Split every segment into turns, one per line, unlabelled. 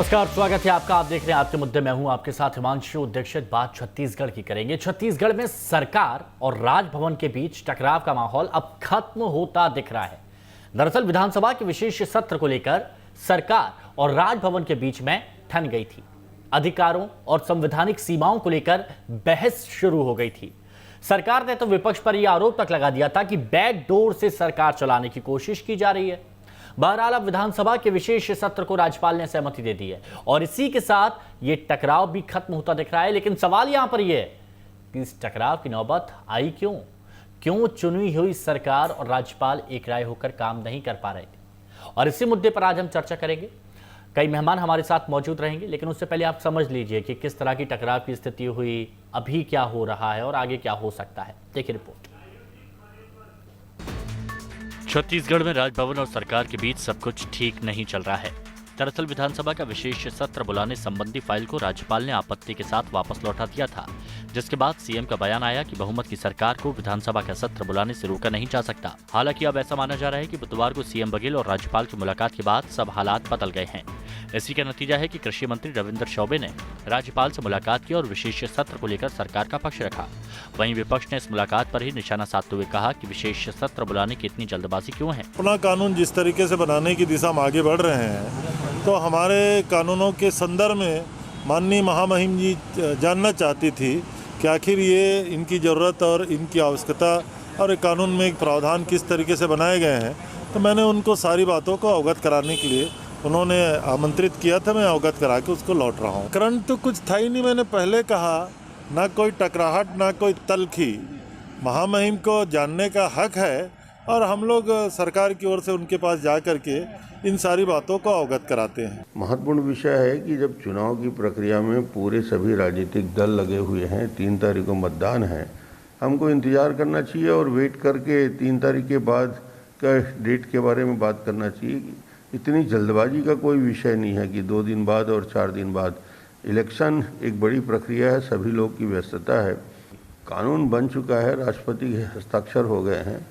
नमस्कार, स्वागत है आपका। आप देख रहे हैं आपके मुद्दे। मैं हूं आपके साथ हिमांशु दीक्षित। बात छत्तीसगढ़ की करेंगे। छत्तीसगढ़ में सरकार और राजभवन के बीच टकराव का माहौल अब खत्म होता दिख रहा है। दरअसल विधानसभा के विशेष सत्र को लेकर सरकार और राजभवन के बीच में ठन गई थी। अधिकारों और संवैधानिक सीमाओं को लेकर बहस शुरू हो गई थी। सरकार ने तो विपक्ष पर यह आरोप तक लगा दिया था कि बैकडोर से सरकार चलाने की कोशिश की जा रही है। बहरहाल अब विधानसभा के विशेष सत्र को राज्यपाल ने सहमति दे दी है और इसी के साथ ये टकराव भी खत्म होता दिख रहा है। लेकिन सवाल यहां पर यह है कि इस टकराव की नौबत आई क्यों चुनी हुई सरकार और राज्यपाल एक राय होकर काम नहीं कर पा रहे थे। और इसी मुद्दे पर आज हम चर्चा करेंगे। कई मेहमान हमारे साथ मौजूद रहेंगे, लेकिन उससे पहले आप समझ लीजिए कि किस तरह की टकराव की स्थिति हुई, अभी क्या हो रहा है और आगे क्या हो सकता है। देखिए रिपोर्ट। छत्तीसगढ़ में राजभवन और सरकार के बीच सब कुछ ठीक नहीं चल रहा है। दरअसल विधानसभा का विशेष सत्र बुलाने संबंधी फाइल को राज्यपाल ने आपत्ति के साथ वापस लौटा दिया था, जिसके बाद सीएम का बयान आया कि बहुमत की सरकार को विधानसभा का सत्र बुलाने से रोका नहीं जा सकता। हालांकि अब ऐसा माना जा रहा है कि बुधवार को सीएम बघेल और राज्यपाल की मुलाकात के बाद सब हालात बदल गए हैं। इसी का नतीजा है कि कृषि मंत्री रविंद्र चौबे ने राज्यपाल से मुलाकात की और विशेष सत्र को लेकर सरकार का पक्ष रखा। वहीं विपक्ष ने इस मुलाकात पर ही निशाना साधते हुए कहा कि विशेष सत्र बुलाने की इतनी जल्दबाजी क्यों है।
अपना कानून जिस तरीके से बनाने की दिशा में आगे बढ़ रहे हैं, तो हमारे कानूनों के संदर्भ में माननीय महामहिम जी जानना चाहती थी कि आखिर ये इनकी ज़रूरत और इनकी आवश्यकता और कानून में एक प्रावधान किस तरीके से बनाए गए हैं। तो मैंने उनको सारी बातों को अवगत कराने के लिए उन्होंने आमंत्रित किया था। मैं अवगत करा के उसको लौट रहा हूँ। कारण तो कुछ था ही नहीं। मैंने पहले कहा, ना कोई टकराहट ना कोई तलखी। महामहिम को जानने का हक है और हम लोग सरकार की ओर से उनके पास जा कर के इन सारी बातों को अवगत कराते हैं।
महत्वपूर्ण विषय है कि जब चुनाव की प्रक्रिया में पूरे सभी राजनीतिक दल लगे हुए हैं, 3 तारीख को मतदान है, हमको इंतजार करना चाहिए और वेट करके 3 तारीख के बाद का डेट के बारे में बात करना चाहिए। इतनी जल्दबाजी का कोई विषय नहीं है कि 2 दिन बाद और 4 दिन बाद। इलेक्शन एक बड़ी प्रक्रिया है, सभी लोग की व्यस्तता है। कानून बन चुका है, राष्ट्रपति के हस्ताक्षर हो गए हैं।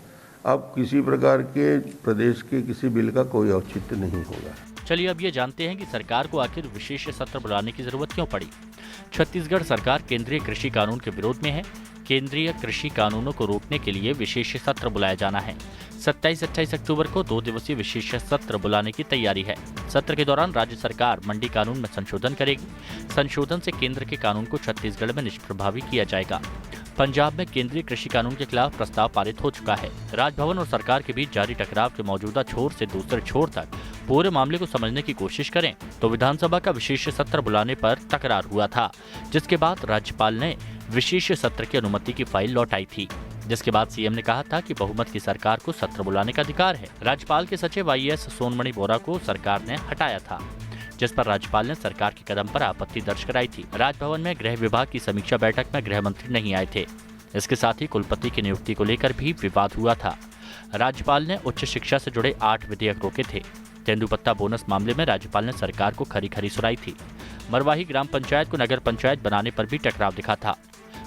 अब किसी प्रकार के प्रदेश के किसी बिल का कोई औचित्य नहीं होगा।
चलिए अब ये जानते हैं कि सरकार को आखिर विशेष सत्र बुलाने की जरूरत क्यों पड़ी। छत्तीसगढ़ सरकार केंद्रीय कृषि कानून के विरोध में है। केंद्रीय कृषि कानूनों को रोकने के लिए विशेष सत्र बुलाया जाना है। 27-28 अक्टूबर को 2 दिवसीय विशेष सत्र बुलाने की तैयारी है। सत्र के दौरान राज्य सरकार मंडी कानून में संशोधन करेगी। संशोधन से केंद्र के कानून को छत्तीसगढ़ में निष्प्रभावी किया जाएगा। पंजाब में केंद्रीय कृषि कानून के खिलाफ प्रस्ताव पारित हो चुका है। राजभवन और सरकार के बीच जारी टकराव के मौजूदा छोर से दूसरे छोर तक पूरे मामले को समझने की कोशिश करें तो विधानसभा का विशेष सत्र बुलाने पर तकरार हुआ था, जिसके बाद राज्यपाल ने विशेष सत्र की अनुमति की फाइल लौटाई थी, जिसके बाद सीएम ने कहा था कि बहुमत की सरकार को सत्र बुलाने का अधिकार है। राज्यपाल के सचिव IAS सोनमणि बोरा को सरकार ने हटाया था, जिस पर राज्यपाल ने सरकार के कदम पर आपत्ति दर्ज कराई थी। राजभवन में गृह विभाग की समीक्षा बैठक में गृह मंत्री नहीं आए थे। इसके साथ ही कुलपति की नियुक्ति को लेकर भी विवाद हुआ था। राज्यपाल ने उच्च शिक्षा से जुड़े 8 विधेयक रोके थे। तेंदुपत्ता बोनस मामले में राज्यपाल ने सरकार को खरी सुनाई थी। मरवाही ग्राम पंचायत को नगर पंचायत बनाने पर भी टकराव दिखा था।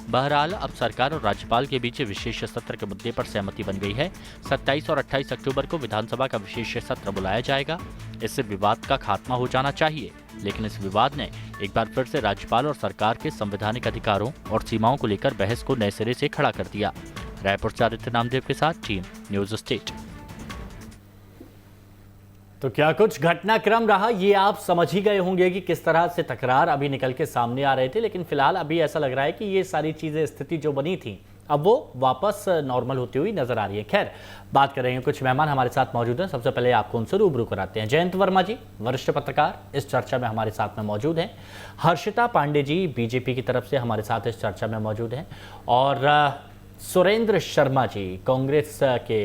बहरहाल अब सरकार और राज्यपाल के बीच विशेष सत्र के मुद्दे पर सहमति बन गई है। 27 और 28 अक्टूबर को विधानसभा का विशेष सत्र बुलाया जाएगा। इससे विवाद का खात्मा हो जाना चाहिए, लेकिन इस विवाद ने एक बार फिर से राज्यपाल और सरकार के संवैधानिक अधिकारों और सीमाओं को लेकर बहस को नए सिरे से खड़ा कर दिया। रायपुर से आदित्य नामदेव के साथ टीम न्यूज स्टेट। तो क्या कुछ घटनाक्रम रहा, ये आप समझ ही गए होंगे कि किस तरह से तकरार अभी निकल के सामने आ रहे थे। लेकिन फिलहाल अभी ऐसा लग रहा है कि ये सारी चीजें, स्थिति जो बनी थी, अब वो वापस नॉर्मल होती हुई नजर आ रही है। खैर, बात करेंगे, कुछ मेहमान हमारे साथ मौजूद हैं। सबसे पहले आपको उनसे रूबरू कराते हैं। जयंत वर्मा जी, वरिष्ठ पत्रकार, इस चर्चा में हमारे साथ में मौजूद हैं। हर्षिता पांडे जी, बीजेपी की तरफ से हमारे साथ इस चर्चा में मौजूद हैं। और सुरेंद्र शर्मा जी, कांग्रेस के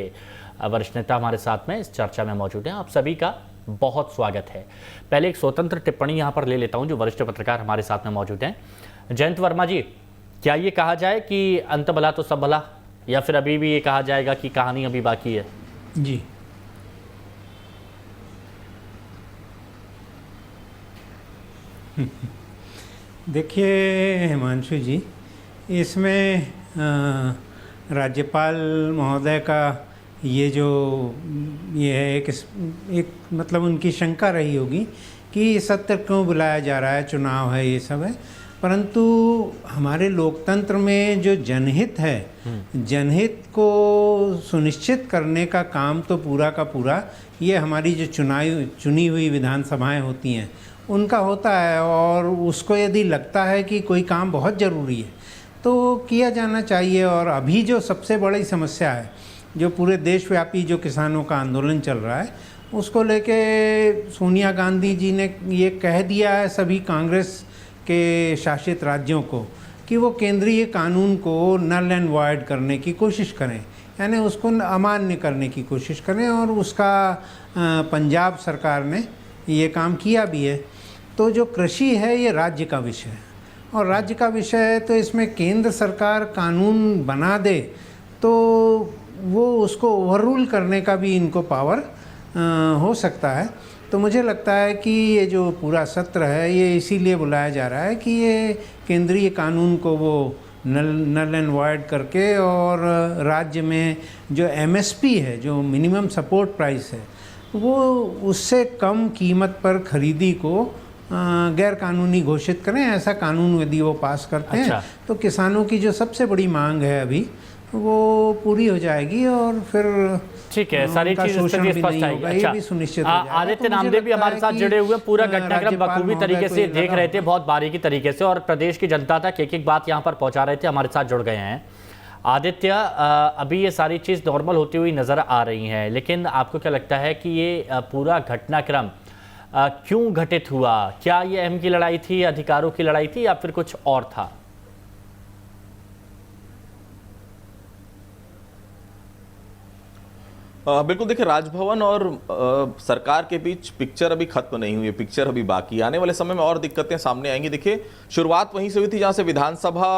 वरिष्ठ नेता, हमारे साथ में इस चर्चा में मौजूद हैं। आप सभी का बहुत स्वागत है। पहले एक स्वतंत्र टिप्पणी यहाँ पर ले लेता हूँ जो वरिष्ठ पत्रकार हमारे साथ में मौजूद हैं। जयंत वर्मा जी, क्या ये कहा जाए कि अंत भला तो सब भला, या फिर अभी भी ये कहा जाएगा कि कहानी अभी बाकी है?
जी, देखिए हिमांशु जी, इसमें राज्यपाल महोदय का ये जो ये है एक मतलब उनकी शंका रही होगी कि सत्र क्यों बुलाया जा रहा है, चुनाव है, ये सब है। परंतु हमारे लोकतंत्र में जो जनहित है, जनहित को सुनिश्चित करने का काम तो पूरा का पूरा ये हमारी जो चुनी हुई विधानसभाएं होती हैं उनका होता है। और उसको यदि लगता है कि कोई काम बहुत ज़रूरी है तो किया जाना चाहिए। और अभी जो सबसे बड़ी समस्या है, जो पूरे देशव्यापी जो किसानों का आंदोलन चल रहा है, उसको लेके सोनिया गांधी जी ने ये कह दिया है सभी कांग्रेस के शासित राज्यों को कि वो केंद्रीय कानून को नल एंड वॉइड करने की कोशिश करें, यानी उसको अमान्य करने की कोशिश करें। और उसका पंजाब सरकार ने ये काम किया भी है। तो जो कृषि है ये राज्य का विषय है, और राज्य का विषय है तो इसमें केंद्र सरकार कानून बना दे तो वो उसको ओवररूल करने का भी इनको पावर हो सकता है। तो मुझे लगता है कि ये जो पूरा सत्र है ये इसीलिए बुलाया जा रहा है कि ये केंद्रीय कानून को वो नल एंड वॉइड करके और राज्य में जो एमएसपी है, जो मिनिमम सपोर्ट प्राइस है, वो उससे कम कीमत पर खरीदी को गैर कानूनी घोषित करें। ऐसा कानून यदि वो पास करते हैं तो किसानों की जो सबसे बड़ी मांग है अभी वो पूरी हो जाएगी और फिर
ठीक है, सारी चीज स्पष्ट आएगी। अच्छा,
भी सुनिश्चित हो जाएगा।
आदित्य नामदेव भी हमारे साथ जुड़े हुए, पूरा घटनाक्रम बखूबी तरीके से देख रहे थे, बहुत बारीकी तरीके से, और प्रदेश की जनता तक एक एक बात यहाँ पर पहुंचा रहे थे, हमारे साथ जुड़ गए हैं। आदित्य, अभी ये सारी चीज़ नॉर्मल होती हुई नज़र आ रही हैं, लेकिन आपको क्या लगता है कि ये पूरा घटनाक्रम क्यों घटित हुआ? क्या ये अहम की लड़ाई थी, अधिकारों की लड़ाई थी, या फिर कुछ और था?
बिल्कुल, देखिए, राजभवन और सरकार के बीच पिक्चर अभी खत्म नहीं हुई है, पिक्चर अभी बाकी। आने वाले समय में और दिक्कतें सामने आएंगी। देखिए, शुरुआत वहीं से हुई थी जहां से विधानसभा,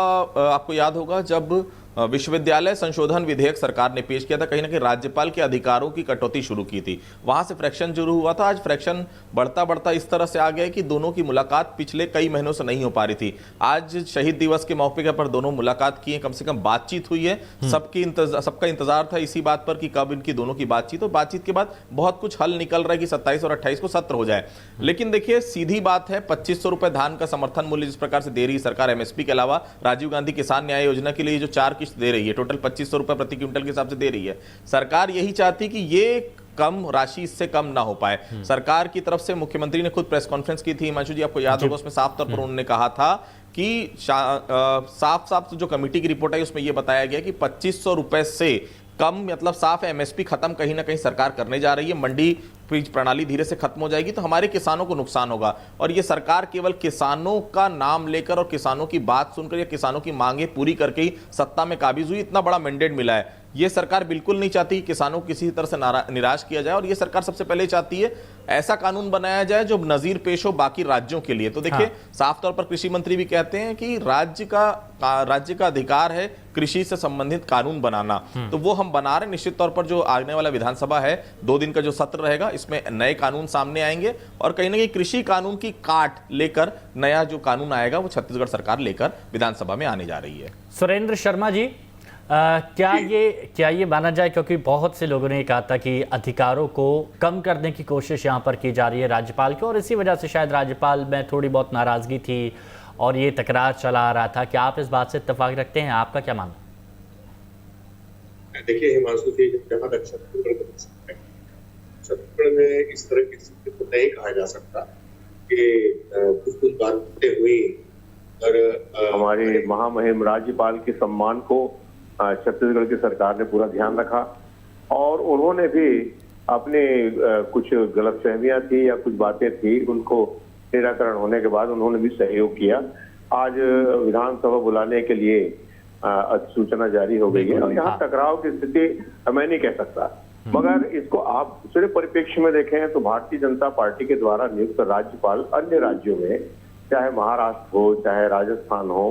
आपको याद होगा जब विश्वविद्यालय संशोधन विधेयक सरकार ने पेश किया था, कहीं ना कहीं राज्यपाल के अधिकारों की कटौती शुरू की थी, वहां से फ्रैक्शन शुरू हुआ था। आज फ्रैक्शन बढ़ता बढ़ता इस तरह से आ गया कि दोनों की मुलाकात पिछले कई महीनों से नहीं हो पा रही थी। आज शहीद दिवस के मौके पर दोनों मुलाकात की है, कम से कम बातचीत हुई है। सबका इंतजार था इसी बात पर कि कब इनकी दोनों की बातचीत हो। बातचीत के बाद बहुत कुछ हल निकल रहा है कि 27 और 28 को सत्र हो जाए। लेकिन देखिए, सीधी बात है, 2500 रुपए धान का समर्थन मूल्य जिस प्रकार से दे रही है सरकार, एमएसपी के अलावा राजीव गांधी किसान न्याय योजना के लिए जो 4 किस्त दे रही है, टोटल 2500 रुपए प्रति क्विंटल के हिसाब से दे रही है सरकार। यही चाहती कि ये कम राशि इससे कम ना हो पाए। सरकार की तरफ से मुख्यमंत्री ने खुद प्रेस कॉन्फ्रेंस की थी, हिमांशु जी आपको याद होगा, उसमें साफ तौर पर उन्होंने कहा था कि साफ जो कमेटी की रिपोर्ट आई उसमें यह बताया गया कि 2500 रुपए से कम, मतलब साफ एमएसपी खत्म कहीं ना कहीं सरकार करने जा रही है। मंडी प्रणाली धीरे से खत्म हो जाएगी तो हमारे किसानों को नुकसान होगा। और ये सरकार केवल किसानों का नाम लेकर और किसानों की बात सुनकर या किसानों की मांगे पूरी करके ही सत्ता में काबिज हुई, इतना बड़ा मैंडेट मिला है। ये सरकार बिल्कुल नहीं चाहती कि किसानों को किसी तरह से निराश किया जाए, और ये सरकार सबसे पहले चाहती है ऐसा कानून बनाया जाए जो नजीर पेश हो बाकी राज्यों के लिए। तो देखिए, साफ तौर पर कृषि मंत्री भी कहते हैं कि राज्य का अधिकार है कृषि से संबंधित कानून बनाना, तो वो हम बना रहे हैं। निश्चित तौर पर जो आने वाला विधानसभा है, 2 दिन का जो सत्र रहेगा, इसमें नए कानून सामने आएंगे, और कहीं ना कहीं कृषि कानून की काट लेकर नया जो कानून आएगा वो छत्तीसगढ़ सरकार लेकर विधानसभा में आने जा रही है।
सुरेंद्र शर्मा जी, क्या ये माना जाए, क्योंकि बहुत से लोगों ने कहा था कि अधिकारों को कम करने की कोशिश यहाँ पर की जा रही है राज्यपाल की, और इसी वजह से शायद राज्यपाल में थोड़ी बहुत नाराजगी थी और ये तकरार चला आ रहा था। क्या आप इस बात से इत्तेफाक रखते हैं? आपका क्या मानना?
देखिए हिमांशु जी, जहाँ तक छत्तीसगढ़ में इस तरह की स्थिति को नहीं कहा जा सकता कि कुछ बातें हुई और
हमारे महामहिम राज्यपाल के सम्मान को छत्तीसगढ़ की सरकार ने पूरा ध्यान रखा, और उन्होंने भी अपने कुछ गलतफहमियां थी या कुछ बातें थी, उनको निराकरण होने के बाद उन्होंने भी सहयोग किया। आज विधानसभा बुलाने के लिए अधिसूचना जारी हो गई है, और यहाँ टकराव की स्थिति मैं नहीं कह सकता, मगर इसको आप दूसरे परिप्रेक्ष्य में देखें तो भारतीय जनता पार्टी के द्वारा नियुक्त राज्यपाल अन्य राज्यों में, चाहे महाराष्ट्र हो चाहे राजस्थान हो,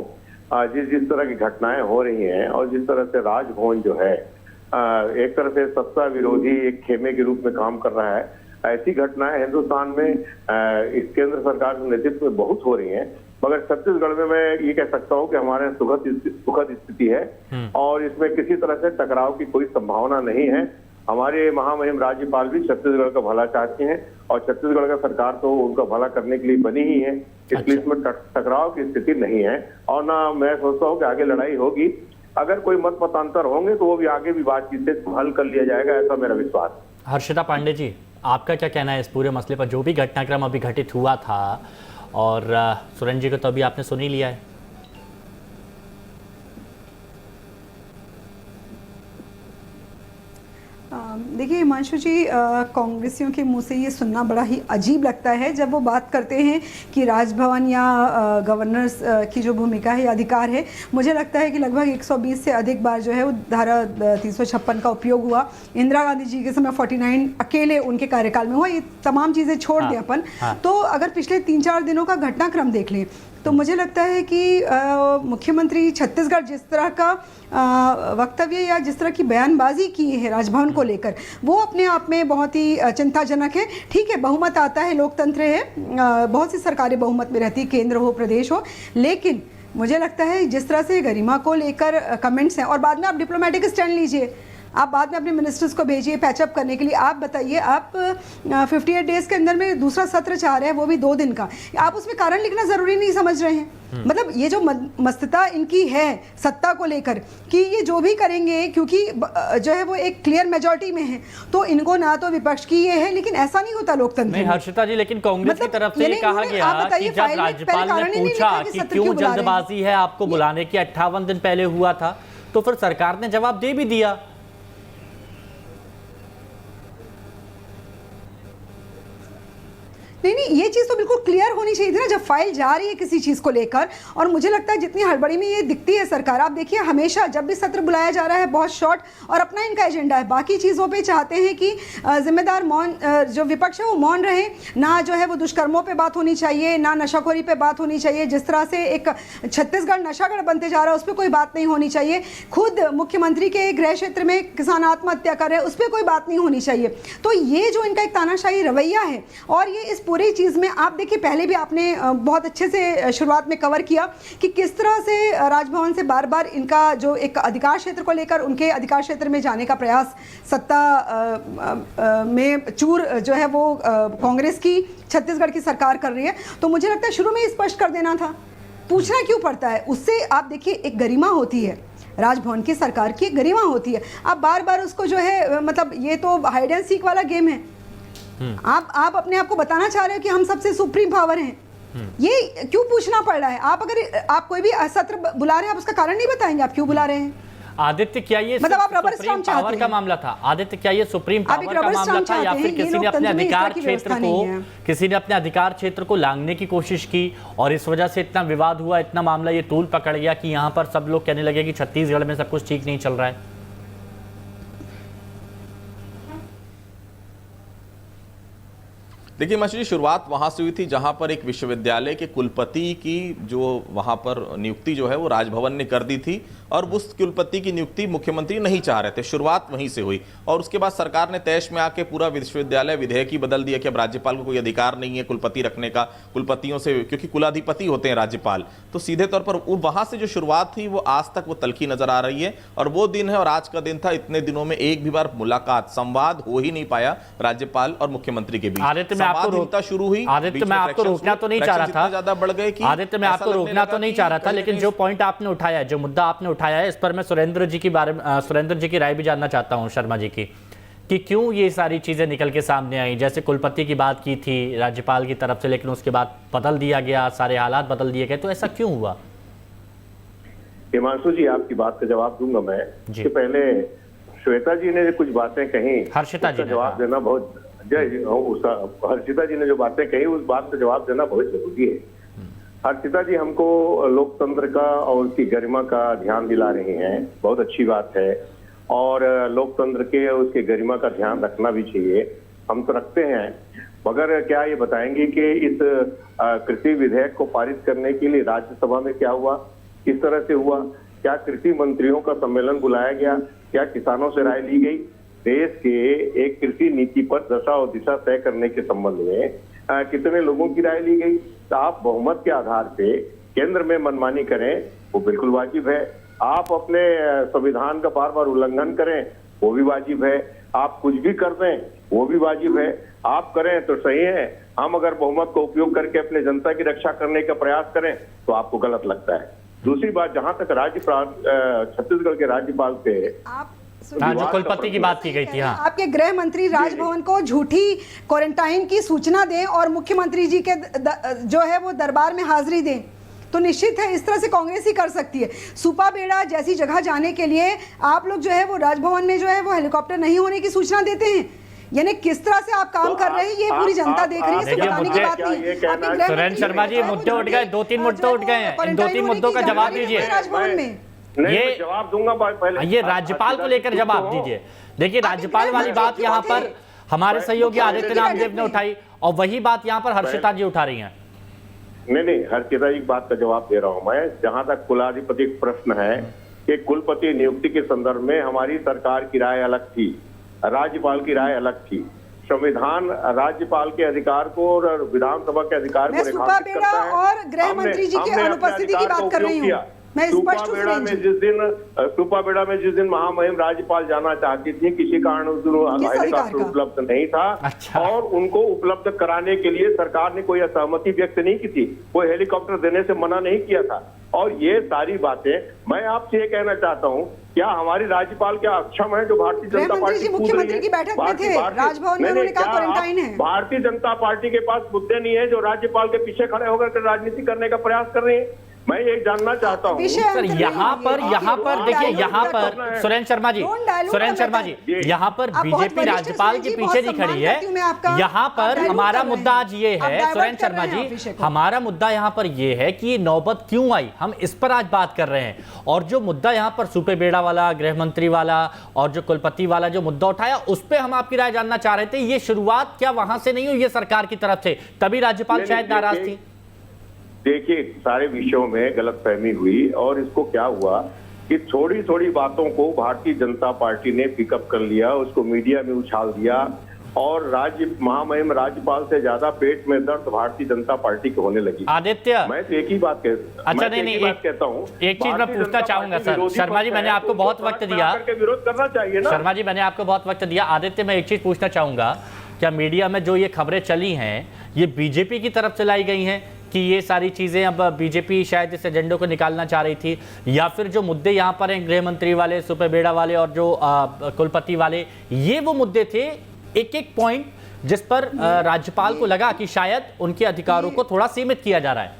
जिस तरह की घटनाएं हो रही हैं और जिस तरह से राजभवन जो है एक तरह से सत्ता विरोधी एक खेमे के रूप में काम कर रहा है, ऐसी घटनाएं हिंदुस्तान में इस केंद्र सरकार के नेतृत्व में बहुत हो रही हैं। मगर छत्तीसगढ़ में मैं ये कह सकता हूँ कि हमारे सुखद स्थिति है, और इसमें किसी तरह से टकराव की कोई संभावना नहीं है।
हमारे महामहिम राज्यपाल भी छत्तीसगढ़ का भला चाहते हैं और छत्तीसगढ़ का सरकार तो उनका भला करने के लिए बनी ही है, इसलिए इसमें टकराव की स्थिति नहीं है। और ना मैं सोचता हूँ कि आगे लड़ाई होगी, अगर कोई मत मतांतर होंगे तो वो भी आगे भी बातचीत से हल कर लिया जाएगा, ऐसा मेरा विश्वास है।
हर्षिता पांडे जी, आपका क्या कहना है इस पूरे मसले पर, जो भी घटनाक्रम अभी घटित हुआ था, और सुरेंद्र जी को तो अभी आपने सुन ही लिया है।
देखिए हिमांशु जी, कांग्रेसियों के मुंह से ये सुनना बड़ा ही अजीब लगता है जब वो बात करते हैं कि राजभवन या गवर्नर्स की जो भूमिका है या अधिकार है। मुझे लगता है कि लगभग 120 से अधिक बार जो है वो धारा 356 का उपयोग हुआ। इंदिरा गांधी जी के समय 49 अकेले उनके कार्यकाल में हुआ। ये तमाम चीज़ें छोड़ दें अपन, तो अगर पिछले 3-4 दिनों का घटनाक्रम देख लें तो मुझे लगता है कि मुख्यमंत्री छत्तीसगढ़ जिस तरह का वक्तव्य या जिस तरह की बयानबाजी की है राजभवन को लेकर, वो अपने आप में बहुत ही चिंताजनक है। ठीक है, बहुमत आता है, लोकतंत्र है, बहुत सी सरकारें बहुमत में रहती, केंद्र हो प्रदेश हो, लेकिन मुझे लगता है जिस तरह से गरिमा को लेकर कमेंट्स हैं, और बाद में आप डिप्लोमेटिक स्टैंड लीजिए, आप बाद में अपने मिनिस्टर्स को भेजिए पैचअप करने के लिए। आप बताइए, आप 58 डेज के अंदर में दूसरा सत्र चाह रहे हैं, वो भी 2 दिन का, आप उसमें कारण लिखना जरूरी नहीं समझ रहे हैं। मतलब ये जो मस्तता इनकी है सत्ता को लेकर कि ये जो भी करेंगे, क्योंकि जो है वो एक क्लियर मेजॉरिटी में है, तो इनको ना तो विपक्ष की ये है, लेकिन ऐसा नहीं होता लोकतंत्र में।
हर्षिता जी, लेकिन कांग्रेस की तरफ से ये कहा गया कि जब राज्यपाल ने पूछा कि क्यों जल्दबाजी है आपको बुलाने की, 58 दिन पहले हुआ था, तो फिर सरकार ने जवाब दे भी दिया।
नहीं, ये चीज़ तो बिल्कुल क्लियर होनी चाहिए थी ना, जब फाइल जा रही है किसी चीज़ को लेकर। और मुझे लगता है जितनी हड़बड़ी में ये दिखती है सरकार, आप देखिए हमेशा जब भी सत्र बुलाया जा रहा है बहुत शॉर्ट और अपना इनका एजेंडा है, बाकी चीज़ों पे चाहते हैं कि जिम्मेदार मौन, जो विपक्ष है वो मौन रहे, ना जो है वो दुष्कर्मों पे बात होनी चाहिए, ना नशाखोरी पे बात होनी चाहिए। जिस तरह से एक छत्तीसगढ़ नशागढ़ बनते जा रहा है उस पर कोई बात नहीं होनी चाहिए। खुद मुख्यमंत्री के गृह क्षेत्र में किसान आत्महत्या कर रहे हैं, उस पर कोई बात नहीं होनी चाहिए। तो ये जो इनका एक तानाशाही रवैया है, और ये इस पूरी चीज़ में आप देखिए, पहले भी आपने बहुत अच्छे से शुरुआत में कवर किया कि किस तरह से राजभवन से बार बार इनका जो एक अधिकार क्षेत्र को लेकर, उनके अधिकार क्षेत्र में जाने का प्रयास सत्ता में चूर जो है वो कांग्रेस की छत्तीसगढ़ की सरकार कर रही है। तो मुझे लगता है शुरू में स्पष्ट कर देना था, पूछना क्यों पड़ता है। उससे आप देखिए एक गरिमा होती है, राजभवन की सरकार की गरिमा होती है। आप बार बार उसको जो है, मतलब ये तो हाइड एंड सीक वाला गेम है। आप अपने आप को बताना चाह रहे हो कि हम सबसे सुप्रीम पावर हैं, ये क्यों पूछना पड़ रहा है। आप अगर आप कोई भी सत्र बुला रहे हैं, आप उसका कारण नहीं बताएंगे आप क्यों बुला रहे हैं।
आदित्य, क्या ये
मतलब आप रबर स्टाम्प चाहते
पावर का मामला था? आदित्य, क्या ये सुप्रीम पावर का मामला था, या फिर किसी ने अपने अधिकार क्षेत्र को लांघने की कोशिश की और इस वजह से इतना विवाद हुआ, इतना मामला ये तूल पकड़ गया कि यहाँ पर सब लोग कहने लगे कि छत्तीसगढ़ में सब कुछ ठीक नहीं चल रहा है?
देखिए मछली, शुरुआत वहां से हुई थी जहां पर एक विश्वविद्यालय के कुलपति की जो वहां पर नियुक्ति जो है वो राजभवन ने कर दी थी, और उस कुलपति की नियुक्ति मुख्यमंत्री नहीं चाह रहे थे। शुरुआत वहीं से हुई, और उसके बाद सरकार ने तैश में आके पूरा विश्वविद्यालय विधेयक ही बदल दिया कि अब राज्यपाल को कोई अधिकार नहीं है कुलपति रखने का, कुलपतियों से, क्योंकि कुलाधिपति होते हैं राज्यपाल। तो सीधे तौर पर वहां से जो शुरुआत थी वो आज तक वो तलखी नजर आ रही है। और वो दिन है और आज का दिन था, इतने दिनों में एक भी बार मुलाकात, संवाद हो ही नहीं पाया राज्यपाल और मुख्यमंत्री के बीच। शुरू हुई,
आदित्य मैं आपको रोकना तो नहीं चाह रहा था,
ज्यादा बढ़ गए कि
आदित्य मैं आपको रोकना तो नहीं चाह रहा था, लेकिन जो पॉइंट आपने उठाया, जो मुद्दा आपने उठाया है, इस पर मैं सुरेंद्र जी की राय भी जानना चाहता हूं, शर्मा जी की, कि क्यों ये सारी चीजें निकल के सामने आई। जैसे कुलपति की बात की थी राज्यपाल की तरफ से, लेकिन उसके बाद बदल दिया गया, सारे हालात बदल दिए गए, तो ऐसा क्यों हुआ?
हिमांशु जी, आपकी बात का जवाब दूंगा मैं। कि पहले श्वेता जी ने कुछ बातें कही,
हर्षिता जी
जवाब देना बहुत, हर्षिता जी ने जो बातें कही उस बात का जवाब देना बहुत जरूरी है। हर्षिता जी हमको लोकतंत्र का और उसकी गरिमा का ध्यान दिला रही हैं, बहुत अच्छी बात है, और लोकतंत्र के उसके गरिमा का ध्यान रखना भी चाहिए, हम तो रखते हैं। मगर क्या ये बताएंगे कि इस कृषि विधेयक को पारित करने के लिए राज्यसभा में क्या हुआ, किस तरह से हुआ? क्या कृषि मंत्रियों का सम्मेलन बुलाया गया? क्या किसानों से राय ली गई? देश के एक कृषि नीति पर दशा और दिशा तय करने के संबंध में कितने लोगों की राय ली गई? तो आप बहुमत के आधार पे केंद्र में मनमानी करें, वो बिल्कुल वाजिब है। आप अपने संविधान का बार बार उल्लंघन करें, वो भी वाजिब है। आप कुछ भी कर दें वो भी वाजिब है, आप करें तो सही है, हम अगर बहुमत का उपयोग करके अपने जनता की रक्षा करने का प्रयास करें तो आपको गलत लगता है। दूसरी बात, जहां तक छत्तीसगढ़ के राज्यपाल से
हाँ, जो कुलपति की बात की गई थी, हाँ,
आपके गृह मंत्री राजभवन को झूठी क्वारंटाइन की सूचना दें और मुख्यमंत्री जी के जो है वो दरबार में हाजिरी दें, तो निश्चित है इस तरह से कांग्रेस ही कर सकती है। सुपा बेड़ा जैसी जगह जाने के लिए आप लोग जो है वो राजभवन में जो है वो हेलीकॉप्टर नहीं होने की सूचना देते हैं, यानी किस तरह से आप काम कर रहे हैं ये पूरी जनता देख रही है, बताने की बात नहीं।
सुरेंद्र शर्मा जी, मुद्दे उठ गए, 2-3 मुद्दे उठ गए हैं, इन 2-3 मुद्दों का जवाब दीजिए।
राजभवन में
ये
जवाब दूंगा पहले,
ये राज्यपाल को लेकर जवाब दीजिए। देखिए, राज्यपाल वाली बात यहाँ पर हमारे सहयोगी आदित्यनाथ देव ने उठाई और वही बात यहाँ पर हर्षिता जी उठा रही हैं।
नहीं, हर्षिता जी की बात का जवाब दे रहा हूं मैं। जहां तक कुलाधिपति प्रश्न है कि कुलपति नियुक्ति के संदर्भ में हमारी सरकार की राय अलग थी, राज्यपाल की राय अलग थी। संविधान राज्यपाल के अधिकार को और विधानसभा के अधिकार को
रेखांकित करता है। और गृह मंत्री जी की अनुपस्थिति की बात कर रही हूँ मैं, स्पष्ट
सुपा बेड़ा में जिस दिन महामहिम राज्यपाल जाना चाहती थी, किसी कारण उस दिन हेलीकॉप्टर उपलब्ध नहीं था।
अच्छा।
और उनको उपलब्ध कराने के लिए सरकार ने कोई असहमति व्यक्त नहीं की थी, कोई हेलीकॉप्टर देने से मना नहीं किया था। और ये सारी बातें मैं आपसे ये कहना चाहता हूँ, क्या हमारी राज्यपाल क्या अक्षम है जो भारतीय जनता पार्टी
मुख्यमंत्री की बैठक में थे राजभवन में, उन्होंने कहा क्वारंटाइन है।
भारतीय जनता पार्टी के पास मुद्दे नहीं है जो राज्यपाल के पीछे खड़े होकर राजनीति करने का प्रयास कर रहे हैं? मैं ये जानना चाहता हूँ
सर, यहाँ पर देखिए, यहाँ पर सुरेंद्र शर्मा जी, यहाँ पर बीजेपी राज्यपाल के पीछे नहीं खड़ी है। यहाँ पर हमारा मुद्दा आज ये है, सुरेंद्र शर्मा जी, हमारा मुद्दा यहाँ पर ये है कि नौबत क्यों आई, हम इस पर आज बात कर रहे हैं। और जो मुद्दा यहाँ पर सुपे बेड़ा वाला, गृह मंत्री वाला और जो कुलपति वाला जो मुद्दा उठाया, उस पर हम आपकी राय जानना चाह रहे थे। ये शुरुआत क्या वहां से नहीं हुई, ये सरकार की तरफ से, तभी राज्यपाल शायद नाराज थी?
देखिए, सारे विषयों में गलतफहमी हुई और इसको क्या हुआ कि थोड़ी थोड़ी बातों को भारतीय जनता पार्टी ने पिकअप कर लिया, उसको मीडिया में उछाल दिया और महामहिम राज्यपाल से ज्यादा पेट में दर्द भारतीय जनता पार्टी को होने लगी।
आदित्य,
मैं तो एक ही बात कहता हूँ,
एक चीज मैं पूछना चाहूंगा सर। शर्मा जी, मैंने आपको बहुत वक्त दिया,
विरोध करना चाहिए ना।
शर्मा जी, मैंने आपको बहुत वक्त दिया। आदित्य, मैं एक चीज पूछना चाहूंगा, क्या मीडिया में जो ये खबरें चली हैं ये बीजेपी की तरफ से लाई गई हैं कि ये सारी चीज़ें अब बीजेपी शायद इस एजेंडे को निकालना चाह रही थी, या फिर जो मुद्दे यहाँ पर हैं गृह मंत्री वाले, सुपे बेड़ा वाले और जो कुलपति वाले, ये वो मुद्दे थे एक एक पॉइंट जिस पर राज्यपाल को लगा कि शायद उनके अधिकारों को थोड़ा सीमित किया जा रहा है?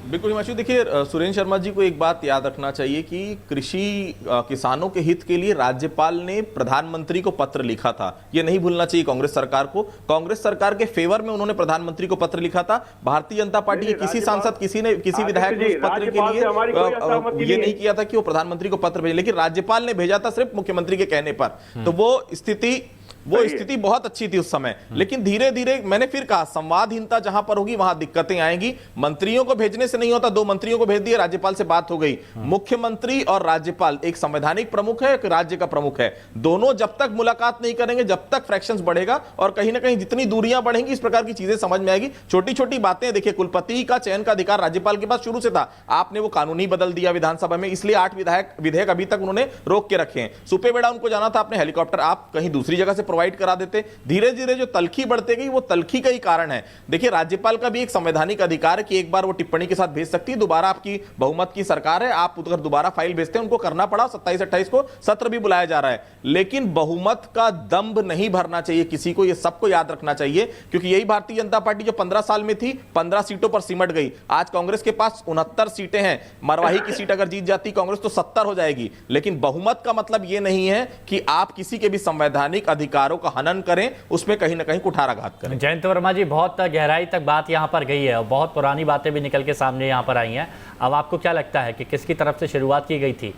बिल्कुल हिमांशु, देखिए सुरेंद्र शर्मा जी को एक बात याद रखना चाहिए कि कृषि किसानों के हित के लिए राज्यपाल ने प्रधानमंत्री को पत्र लिखा था। ये नहीं भूलना चाहिए कांग्रेस सरकार को। कांग्रेस सरकार के फेवर में उन्होंने प्रधानमंत्री को पत्र लिखा था। भारतीय जनता पार्टी के किसी सांसद, किसी विधायक ने उस पत्र के लिए ये नहीं किया था कि वो प्रधानमंत्री को पत्र भेजे, लेकिन राज्यपाल ने भेजा था सिर्फ मुख्यमंत्री के कहने पर। तो वो स्थिति बहुत अच्छी थी उस समय। लेकिन धीरे धीरे मैंने फिर कहा, संवादहीनता जहां पर होगी वहां दिक्कतें आएंगी। मंत्रियों को भेजने से नहीं होता, 2 मंत्रियों को भेज दिए, राज्यपाल से बात हो गई। मुख्यमंत्री और राज्यपाल, एक संवैधानिक प्रमुख है, एक राज्य का प्रमुख है, दोनों जब तक मुलाकात नहीं करेंगे, जब तक फ्रैक्शंस बढ़ेगा और कहीं ना कहीं जितनी दूरियां बढ़ेंगी इस प्रकार की चीजें समझ में आएगी। छोटी छोटी बातें, देखिए कुलपति का चयन का अधिकार राज्यपाल के पास शुरू से था, आपने वो कानूनी बदल दिया विधानसभा में, इसलिए 8 विधेयक अभी तक उन्होंने रोक के रखे हैं। सुपे बेड़ा उनको जाना था, आपने हेलीकॉप्टर आप कहीं दूसरी जगह से प्रोवाइड करा देते। धीरे धीरे जो तलखी बढ़ते गई, वो तलखी का ही कारण है। देखिए, राज्यपाल का भी एक संवैधानिक अधिकार है कि एक बार वो टिप्पणी के साथ भेज सकती है, दोबारा आपकी बहुमत की सरकार है, आप अगर दोबारा फाइल भेजते हैं, उनको करना पड़ा। 27-28 को सत्र भी बुलाया जा रहा है, लेकिन बहुमत का दंभ नहीं भरना चाहिए किसी को, ये सबको याद रखना चाहिए, क्योंकि यही भारतीय जनता पार्टी जो 15 साल में थी 15 सीटों पर सिमट गई। आज कांग्रेस के पास 69 सीटें हैं, मरवाही की सीट अगर जीत जाती कांग्रेस तो 70 हो जाएगी। लेकिन बहुमत का मतलब यह नहीं है कि आप किसी के भी संवैधानिक अधिकारों का हनन करें, उसमें कहीं ना कहीं कुठाराघात करें।
जयंत वर्मा जी, बहुत गहराई तक बात यहां पर गई है और बहुत पुरानी बातें भी निकल के सामने यहां पर आई हैं। अब आपको क्या लगता है कि किसकी तरफ से शुरुआत की गई थी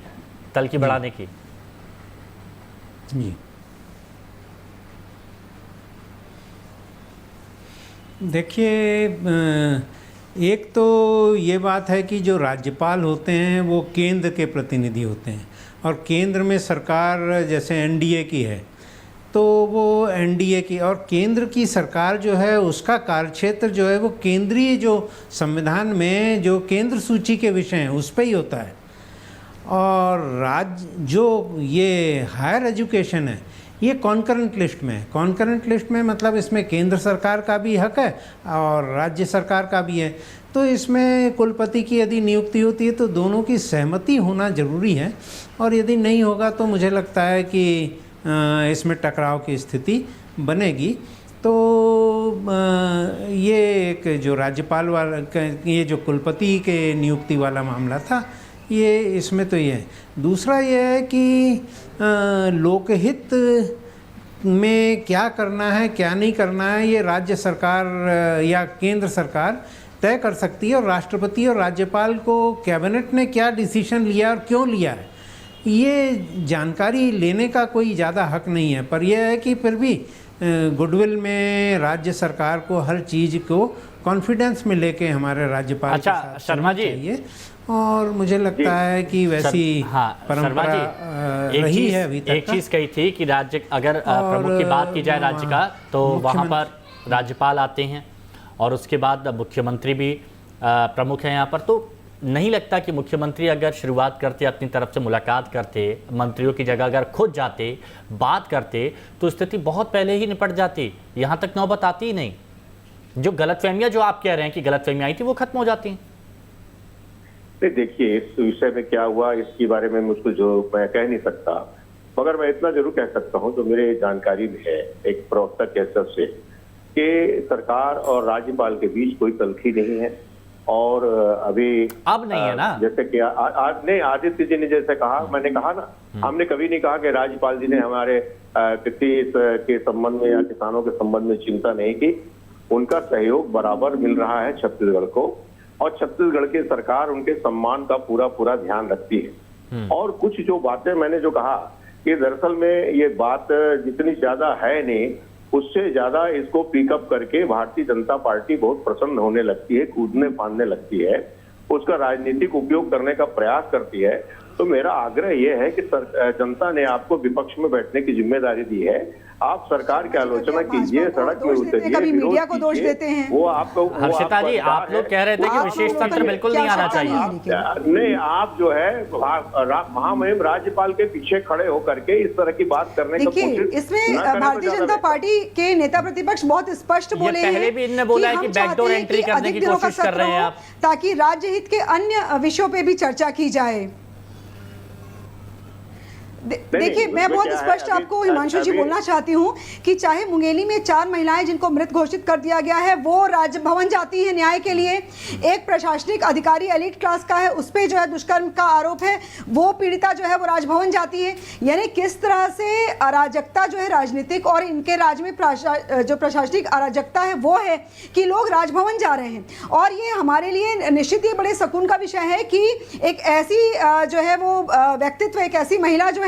तलखी बढ़ाने की?
जी, देखिए, एक तो ये बात है कि जो राज्यपाल होते हैं वो केंद्र के प्रतिनिधि होते हैं, और केंद्र में सरकार जैसे एनडीए की है तो वो एनडीए की, और केंद्र की सरकार जो है उसका कार्यक्षेत्र जो है वो केंद्रीय जो संविधान में जो केंद्र सूची के विषय हैं उस पर ही होता है। और जो ये हायर एजुकेशन है ये कॉन्करेंट लिस्ट में है। कॉन्करेंट लिस्ट में मतलब इसमें केंद्र सरकार का भी हक है और राज्य सरकार का भी है। तो इसमें कुलपति की यदि नियुक्ति होती है तो दोनों की सहमति होना ज़रूरी है, और यदि नहीं होगा तो मुझे लगता है कि इसमें टकराव की स्थिति बनेगी। तो ये एक जो राज्यपाल वाला ये जो कुलपति के नियुक्ति वाला मामला था, ये इसमें तो ये है। दूसरा ये है कि लोकहित में क्या करना है क्या नहीं करना है ये राज्य सरकार या केंद्र सरकार तय कर सकती है, और राष्ट्रपति और राज्यपाल को कैबिनेट ने क्या डिसीजन लिया और क्यों लिया है ये जानकारी लेने का कोई ज़्यादा हक नहीं है। पर यह है कि फिर भी गुडविल में राज्य सरकार को हर चीज़ को कॉन्फिडेंस में लेके हमारे राज्यपाल
अच्छा,
के साथ
शर्मा जी
चाहिए, और मुझे लगता है कि वैसी परंपरा रही है अभी तक।
एक चीज़ कही थी कि राज्य अगर प्रमुख की बात की जाए राज्य का तो वहाँ पर राज्यपाल आते हैं और उसके बाद मुख्यमंत्री भी प्रमुख हैं यहाँ पर। तो नहीं लगता कि मुख्यमंत्री अगर शुरुआत करते, अपनी तरफ से मुलाकात करते, मंत्रियों की जगह अगर खुद जाते, बात करते, तो स्थिति बहुत पहले ही निपट जाती, यहाँ तक नौबत आती ही नहीं। जो गलतफहमियां जो आप कह रहे हैं कि गलतफहमियां आई थी वो खत्म हो जाती हैं।
नहीं, देखिए इस विषय में क्या हुआ इसके बारे में मुझको जो मैं कह नहीं सकता, मगर मैं इतना जरूर कह सकता हूँ जो मेरे जानकारी में है एक प्रवक्ता के हिसाब से कि सरकार और राज्यपाल के बीच कोई तलखी नहीं है। और अभी
अब नहीं है ना,
जैसे कि नहीं, आदित्य जी ने जैसे कहा, मैंने कहा ना, हमने कभी नहीं कहा कि राज्यपाल जी ने हमारे कृषि के संबंध में या किसानों के संबंध में चिंता नहीं की। उनका सहयोग बराबर मिल रहा है छत्तीसगढ़ को, और छत्तीसगढ़ की सरकार उनके सम्मान का पूरा ध्यान रखती है। और कुछ जो बातें मैंने जो कहा कि दरअसल में ये बात जितनी ज्यादा है नहीं, उससे ज्यादा इसको पिकअप करके भारतीय जनता पार्टी बहुत प्रसन्न होने लगती है, कूदने फांदने लगती है, उसका राजनीतिक उपयोग करने का प्रयास करती है। तो मेरा आग्रह यह है कि जनता ने आपको विपक्ष में बैठने की जिम्मेदारी दी है, आप सरकार की आलोचना कीजिए, सड़क में उतरिए,
कभी मीडिया को दोष देते हैं।
वो आपको
हर्षिता जी, आप लोग कह रहे थे कि विशेष सत्र बिल्कुल नहीं आना चाहिए।
नहीं, आप जो है महामहिम राज्यपाल के पीछे खड़े होकर के इस तरह की बात करने का
कोशिश, इसमें भारतीय जनता पार्टी के नेता प्रतिपक्ष बहुत स्पष्ट बोले हैं,
पहले भी इन्होंने बोला है कि बैकडोर एंट्री करने की कोशिश कर रहे हैं आप,
ताकि राज्य हित के अन्य विषयों पे भी चर्चा की जाए। देखिए, मैं बहुत स्पष्ट आपको हिमांशु जी बोलना चाहती हूँ कि चाहे मुंगेली में 4 महिलाएं जिनको मृत घोषित कर दिया गया है वो राजभवन जाती है न्याय के लिए, एक प्रशासनिक अधिकारी एलिट क्लास का है, उस पे जो है दुष्कर्म का आरोप है, वो पीड़िता जो है वो राजभवन जाती है। यानी किस तरह से अराजकता जो है राजनीतिक और इनके राज में जो प्रशासनिक अराजकता है वो है कि लोग राजभवन जा रहे हैं। और ये हमारे लिए निश्चित ही बड़े सुकून का विषय है कि एक ऐसी जो है वो व्यक्तित्व, एक ऐसी महिला जो है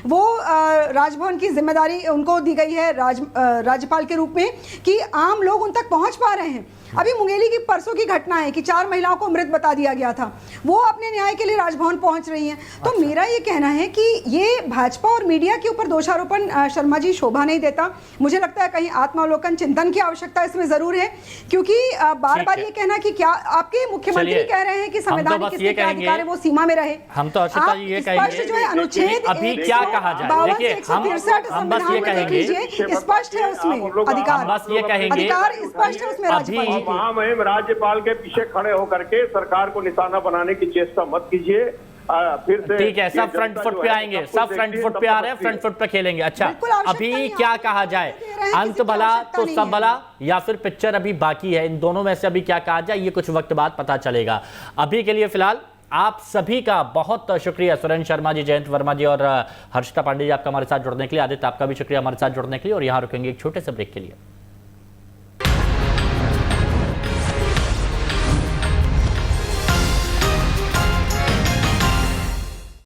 वो राजभवन की जिम्मेदारी उनको दी गई है राज्यपाल के रूप में कि आम लोग उन तक पहुंच पा रहे हैं। अभी मुंगेली की परसों की घटना है कि 4 महिलाओं को मृत बता दिया गया था, वो अपने न्याय के लिए राजभवन पहुंच रही हैं। तो मेरा ये कहना है कि ये भाजपा और मीडिया के ऊपर दोषारोपण शर्मा जी शोभा नहीं देता। मुझे लगता है कहीं आत्मावलोकन चिंतन की आवश्यकता इसमें जरूर है, क्योंकि बार बार ये कहना कि क्या आपके मुख्यमंत्री कह रहे हैं कि संवैधानिक किसके क्या अधिकार है वो सीमा में रहे।
हम तो हर्षिता जी ये कहेंगे
जो है अनुच्छेद
अभी क्या कहा जाए, देखिए हम बस ये कहेंगे,
स्पष्ट है उसमें अधिकार,
बस ये कहेंगे
अधिकार स्पष्ट है उसमें राज्यपाल।
महामहिम राज्यपाल के पीछे खड़े होकर के सरकार को निशाना बनाने की चेष्टा मत कीजिए। फिर से
ठीक है, सब फ्रंट फुट पे आएंगे, सब फ्रंट फुट पे आ रहे हैं, फ्रंट फुट पे खेलेंगे। अच्छा, अभी क्या कहा जाए, अंत भला तो सब भला, या फिर पिक्चर अभी बाकी है, इन दोनों में से अभी क्या कहा जाए ये कुछ वक्त बाद पता चलेगा। अभी के लिए फिलहाल आप सभी का बहुत शुक्रिया, सुरेंद्र शर्मा जी, जयंत वर्मा जी और हर्षिता पांडे जी, आपका हमारे साथ जुड़ने के लिए। आदित्य, आपका भी शुक्रिया हमारे साथ जुड़ने के लिए। और यहाँ रुकेंगे एक छोटे से ब्रेक के लिए।